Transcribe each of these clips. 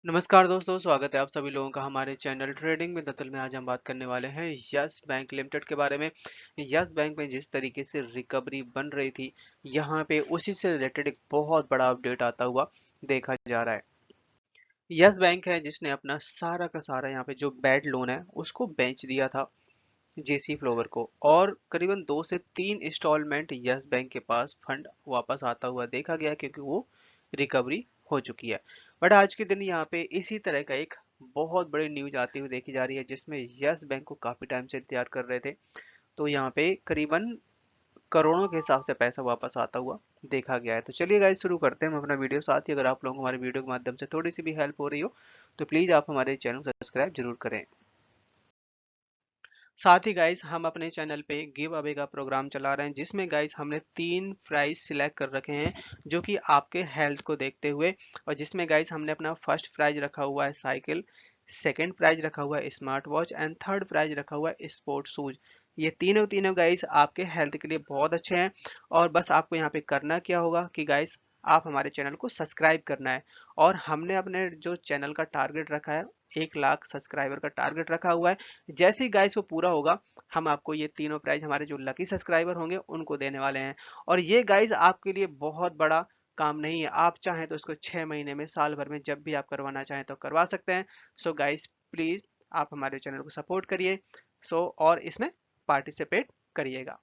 नमस्कार दोस्तों, स्वागत है आप सभी लोगों का हमारे चैनल ट्रेडिंग में दतल में। आज हम बात करने वाले हैं यस बैंक लिमिटेड के बारे में। यस बैंक में जिस तरीके से रिकवरी बन रही थी, यहाँ पे उसी से रिलेटेड एक बहुत बड़ा अपडेट आता हुआ देखा जा रहा है। यस बैंक है जिसने अपना सारा का सारा यहाँ पे जो बैड लोन है उसको बेच दिया था जेसी फ्लोवर को, और करीबन 2 से 3 इंस्टॉलमेंट यस बैंक के पास फंड वापस आता हुआ देखा गया, क्योंकि वो रिकवरी हो चुकी है। बट आज के दिन यहाँ पे इसी तरह का एक बहुत बड़ी न्यूज आती हुई देखी जा रही है, जिसमें यस बैंक को काफी टाइम से इंतजार कर रहे थे। तो यहाँ पे करीबन करोड़ों के हिसाब से पैसा वापस आता हुआ देखा गया है। तो चलिए गाइस, शुरू करते हैं हम अपना वीडियो। साथ ही अगर आप लोगों को हमारे वीडियो के माध्यम से थोड़ी सी भी हेल्प हो रही हो तो प्लीज आप हमारे चैनल को सब्सक्राइब जरूर करें। साथ ही गाइस, हम अपने चैनल पे गिव अवे का प्रोग्राम चला रहे हैं, जिसमें गाइस हमने 3 प्राइज सिलेक्ट कर रखे हैं जो कि आपके हेल्थ को देखते हुए। और जिसमें गाइस हमने अपना फर्स्ट प्राइज रखा हुआ है साइकिल, सेकंड प्राइज रखा हुआ है smart watch and third prize रखा हुआ है स्पोर्ट शूज। ये तीनों तीनों गाइस आपके हेल्थ के लिए बहुत अच्छे हैं। और बस आपको यहाँ पे करना क्या होगा कि गाइस, आप हमारे चैनल को सब्सक्राइब करना है। और हमने अपने जो चैनल का टारगेट रखा है, 1 लाख सब्सक्राइबर का टारगेट रखा हुआ है। जैसे ही गाइस वो पूरा होगा, हम आपको ये तीनों प्राइज हमारे जो लकी सब्सक्राइबर होंगे उनको देने वाले हैं। और ये गाइस आपके लिए बहुत बड़ा काम नहीं है। आप चाहें तो इसको 6 महीने में, साल भर में, जब भी आप करवाना चाहें तो करवा सकते हैं। सो गाइस, प्लीज आप हमारे चैनल को सपोर्ट करिए। और इसमें पार्टिसिपेट करिएगा।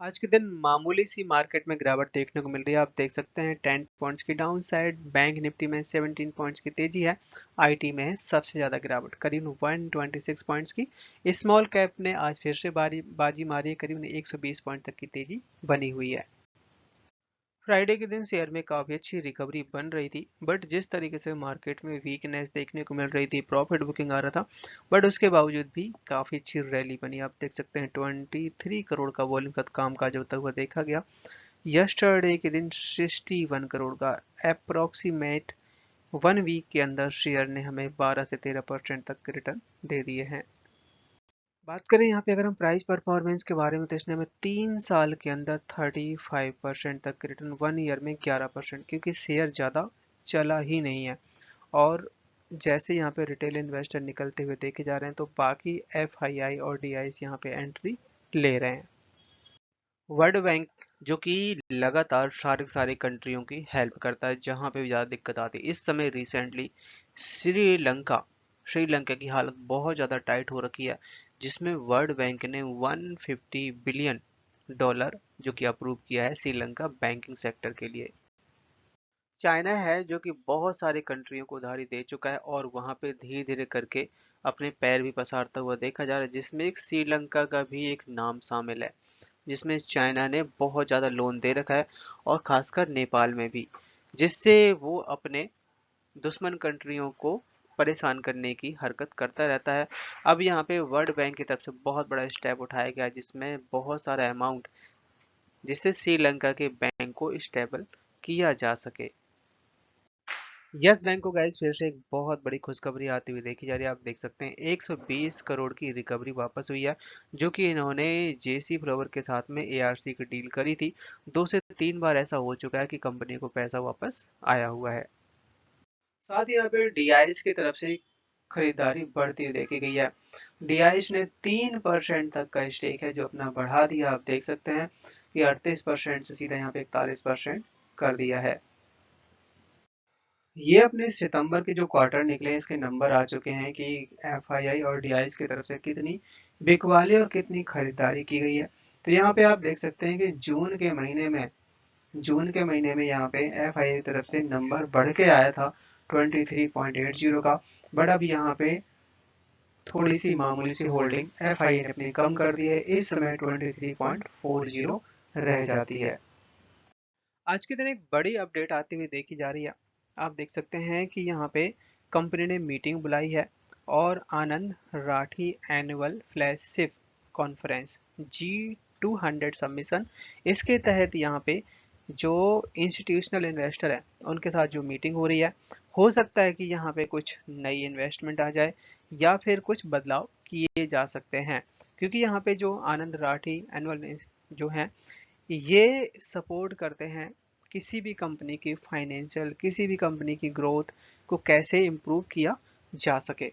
आज के दिन मामूली सी मार्केट में गिरावट देखने को मिल रही है। आप देख सकते हैं 10 पॉइंट्स की डाउन साइड, बैंक निफ्टी में 17 पॉइंट्स की तेजी है। आईटी में है सबसे ज्यादा गिरावट, करीब 126 पॉइंट्स की। स्मॉल कैप ने आज फिर से बाजी मारी है, करीब 120 पॉइंट तक की तेजी बनी हुई है। फ्राइडे के दिन शेयर में काफी अच्छी रिकवरी बन रही थी, बट जिस तरीके से मार्केट में वीकनेस देखने को मिल रही थी, प्रॉफिट बुकिंग आ रहा था, बट उसके बावजूद भी काफी अच्छी रैली बनी। आप देख सकते हैं 23 करोड़ का वॉल्यूम का कामकाज होता हुआ देखा गया। यस्टरडे के दिन 61 करोड़ का अप्रोक्सीमेट 1 वीक के अंदर शेयर ने हमें 12 से 13% तक रिटर्न दे दिए हैं। बात करें यहाँ पे अगर हम प्राइस परफॉर्मेंस के बारे में, तो इसने हमें 3 साल के अंदर 35% तक रिटर्न, 1 ईयर में 11%, क्योंकि शेयर ज़्यादा चला ही नहीं है। और जैसे यहाँ पे रिटेल इन्वेस्टर निकलते हुए देखे जा रहे हैं, तो बाकी एफआईआई और डीआईस यहाँ पे एंट्री ले रहे हैं। वर्ल्ड बैंक, जो कि लगातार सारी सारी कंट्रियों की हेल्प करता है जहां पे भी ज़्यादा दिक्कत आती है, इस समय रिसेंटली श्रीलंका श्रीलंका की हालत बहुत ज़्यादा टाइट हो रखी है, जिसमें वर्ल्ड बैंक ने 150 बिलियन डॉलर जो कि अप्रूव किया है श्रीलंका बैंकिंग सेक्टर के लिए। चाइना है जो कि बहुत सारी कंट्रियों को उधारी दे चुका है, और वहां पे धीरे धीरे करके अपने पैर भी पसारता हुआ देखा जा रहा है, जिसमें एक श्रीलंका का भी एक नाम शामिल है, जिसमें चाइना ने बहुत ज़्यादा लोन दे रखा है, और खासकर नेपाल में भी, जिससे वो अपने दुश्मन कंट्रियों को परेशान करने की हरकत करता रहता है। अब यहाँ पे वर्ल्ड बैंक की तरफ से बहुत बड़ा स्टेप उठाया गया है, जिसमें बहुत सारा अमाउंट, जिससे श्रीलंका के बैंक को स्टेबल किया जा सके। यस बैंक को गाइस फिर से एक बहुत बड़ी खुशखबरी आती हुई देखी जा रही है। आप देख सकते हैं 120 करोड़ की रिकवरी वापस हुई है, जो कि इन्होंने जेसी फ्लावर के साथ में एआरसी की डील करी थी। 2 से 3 बार ऐसा हो चुका है कि कंपनी को पैसा वापस आया हुआ है। साथ ही यहाँ पे डीआईएस की तरफ से खरीदारी बढ़ती हुई देखी गई है। डीआईएस ने 3% तक का स्टेक है जो अपना बढ़ा दिया। आप देख सकते हैं कि 38% से सीधा यहाँ पे 41% कर दिया है। ये अपने सितंबर के जो क्वार्टर निकले, इसके नंबर आ चुके हैं कि एफआईआई और डीआईएस की तरफ से कितनी बिकवाली और कितनी खरीदारी की गई है। तो यहाँ पे आप देख सकते हैं कि जून के महीने में यहाँ पे एफआईआई की तरफ से नंबर बढ़ के आया था 23.80 का। बट अब यहाँ पे थोड़ी सी मामूली सी होल्डिंग एफआईआई ने अपनी कम कर दी है, इस समय 23.40 रह जाती है। आज के दिन एक बड़ी अपडेट आती हुई देखी जा रही है। आप देख सकते हैं कि यहाँ पे कंपनी ने मीटिंग बुलाई है, और Anand Rathi annual flagship conference G200 submission, इसके तहत यहाँ पे जो इंस्टीट्यूशनल इन्वेस्टर है उनके साथ जो मीटिंग हो रही है, हो सकता है कि यहाँ पे कुछ नई इन्वेस्टमेंट आ जाए, या फिर कुछ बदलाव किए जा सकते हैं। क्योंकि यहाँ पे जो आनंद राठी एनुअल जो है, ये सपोर्ट करते हैं किसी भी कंपनी की फाइनेंशियल, किसी भी कंपनी की ग्रोथ को कैसे इम्प्रूव किया जा सके।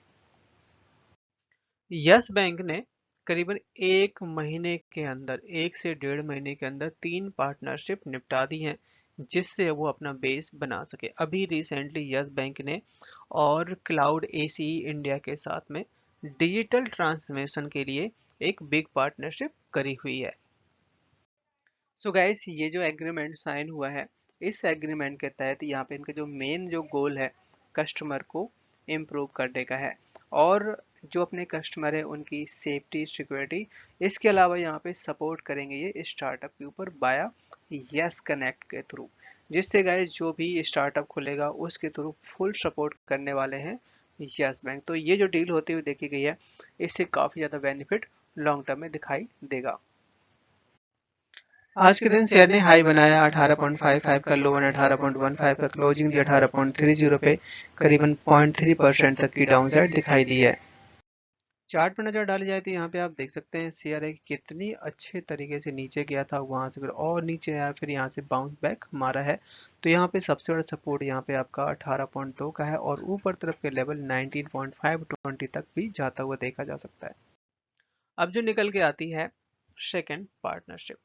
यस बैंक ने करीबन 1 महीने के अंदर, 1 से 1.5 महीने के अंदर 3 पार्टनरशिप निपटा दी हैं, जिससे वो अपना बेस बना सके। अभी रिसेंटली यस बैंक ने और क्लाउड एसी इंडिया के साथ में डिजिटल ट्रांसफॉर्मेशन के लिए एक बिग पार्टनरशिप करी हुई है। सो गाइस, ये जो एग्रीमेंट साइन हुआ है, इस एग्रीमेंट के तहत यहाँ पे इनका जो मेन जो गोल है कस्टमर को इम्प्रूव करने का है, और जो अपने कस्टमर है उनकी सेफ्टी, सिक्योरिटी, इसके अलावा यहाँ पे सपोर्ट करेंगे ये स्टार्टअप के ऊपर बाया यस कनेक्ट के थ्रू, जिससे गाइस जो भी स्टार्टअप खुलेगा उसके थ्रू फुल सपोर्ट करने वाले हैं यस बैंक। तो ये जो डील होती हुई देखी गई है, इससे काफ़ी ज़्यादा बेनिफिट लॉन्ग टर्म में दिखाई देगा। आज के दिन शेयर ने हाई बनाया 18.55 का, लो 18.15 का, क्लोजिंग भी 18.30 पे, करीबन 0.3% तक की डाउनसाइड दिखाई दी है। चार्ट पर नजर डाली जाए तो यहाँ पे आप देख सकते हैं शेयर है कितनी अच्छे तरीके से नीचे गया था, वहां से फिर और नीचे आया, फिर यहाँ से बाउंस बैक मारा है। तो यहाँ पे सबसे बड़ा सपोर्ट यहाँ पे आपका 18.2 का है, और ऊपर तरफ के लेवल 19.520 तक भी जाता हुआ देखा जा सकता है। अब जो निकल के आती है सेकेंड पार्टनरशिप,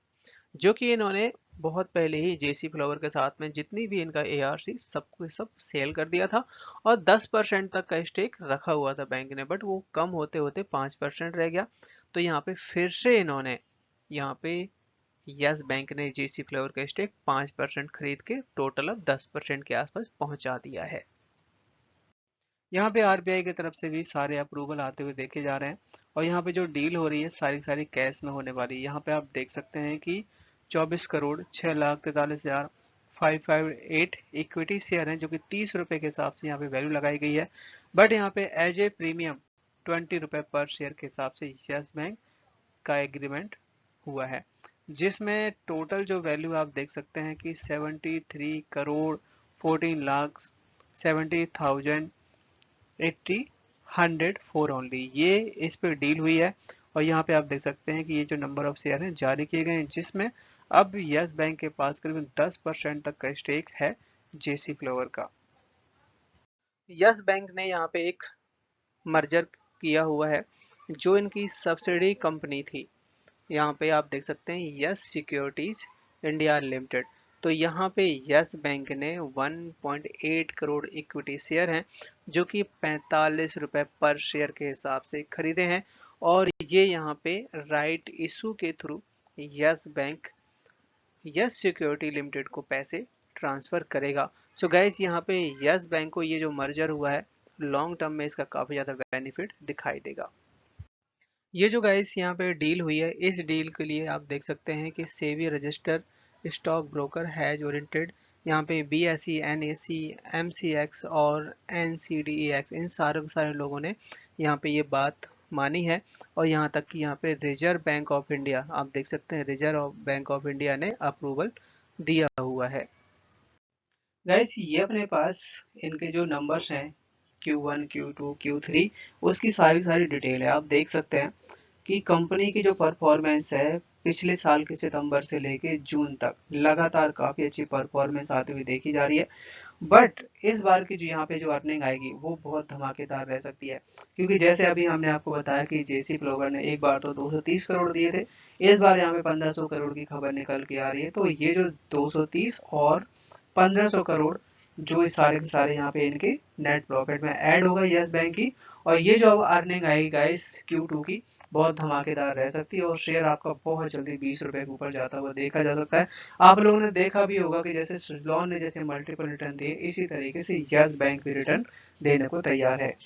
जो कि इन्होंने बहुत पहले ही जेसी फ्लावर के साथ में जितनी भी इनका एआर थी सबको सब सेल कर दिया था, और 10% तक का स्टेक रखा हुआ था बैंक ने, बट वो कम होते होते 5% रह गया। तो यहाँ पे फिर से इन्होंने यहाँ पे यस बैंक ने जेसी फ्लावर का स्टेक 5% खरीद के टोटल अब 10% के आसपास पहुंचा दिया है। यहाँ पे आरबीआई की तरफ से भी सारे अप्रूवल आते हुए देखे जा रहे हैं, और यहाँ पे जो डील हो रही है सारी सारी कैश में होने वाली है। यहाँ पे आप देख सकते हैं कि 24,06,43,558 इक्विटी शेयर हैं, जो कि 30 रुपए के हिसाब से यहाँ पे वैल्यू लगाई गई है। बट यहाँ पे एज ए प्रीमियम 20 रुपए पर शेयर के हिसाब से यस बैंक का एग्रीमेंट हुआ है, जिसमें टोटल जो वैल्यू आप देख सकते हैं कि 73,14,70,000 100 फॉर ओनली, ये इस पे डील हुई है। और यहाँ पे आप देख सकते हैं कि ये जो नंबर ऑफ शेयर हैं जारी किए गए हैं, जिसमें अब यस बैंक के पास करीबन 10% तक का स्टेक है जेसी फ्लावर का। यस बैंक ने यहाँ पे एक मर्जर किया हुआ है, जो इनकी सब्सिडी कंपनी थी, यहाँ पे आप देख सकते हैं यस सिक्योरिटीज इंडिया लिमिटेड। तो यहाँ पे यस बैंक ने 1.8 करोड़ इक्विटी शेयर हैं, जो कि 45 रुपए पर शेयर के हिसाब से खरीदे हैं, और ये यहाँ पे राइट इशू के through yes bank yes security limited को पैसे ट्रांसफर करेगा। सो गाइस, यहाँ पे यस बैंक को ये जो मर्जर हुआ है, लॉन्ग टर्म में इसका काफी ज्यादा बेनिफिट दिखाई देगा। ये जो गाइस यहाँ पे डील हुई है, इस डील के लिए आप देख सकते हैं कि SEBI register stock broker has oriented, यहाँ पे BSE, NSE, MCX और NCDEX, इन सारे लोगों ने यहाँ पे ये बात मानी है। और यहाँ तक कि यहाँ पे रिजर्व बैंक ऑफ इंडिया, आप देख सकते हैं रिजर्व बैंक ऑफ इंडिया ने अप्रूवल दिया हुआ है। गाइस, ये अपने पास इनके जो नंबर्स हैं Q1, Q2, Q3, उसकी सारी सारी डिटेल है। आप देख सकते हैं कि कंपनी की जो परफॉर्मेंस है पिछले साल के सितंबर से लेके जून तक लगातार काफी अच्छी परफॉर्मेंस आती हुई देखी जा रही है। बट इस बार की जो यहाँ पे जो अर्निंग आएगी वो बहुत धमाकेदार रह सकती है, क्योंकि जैसे अभी हमने आपको बताया कि जेसी फ्लोवर ने एक बार तो 230 करोड़ दिए थे, इस बार यहाँ पे 1500 करोड़ की खबर निकल के आ रही है। तो ये जो 230 और 1500 करोड़ जो सारे के सारे यहाँ पे इनके नेट प्रॉफिट में ऐड होगा यस बैंक की, और ये जो अब अर्निंग आएगी गाइस Q2 की, बहुत धमाकेदार रह सकती है, और शेयर आपका बहुत जल्दी 20 रुपए के ऊपर जाता हुआ देखा जा सकता है। आप लोगों ने देखा भी होगा कि जैसे सुजलॉन ने जैसे मल्टीपल रिटर्न दिए, इसी तरीके से यस बैंक भी रिटर्न देने को तैयार है।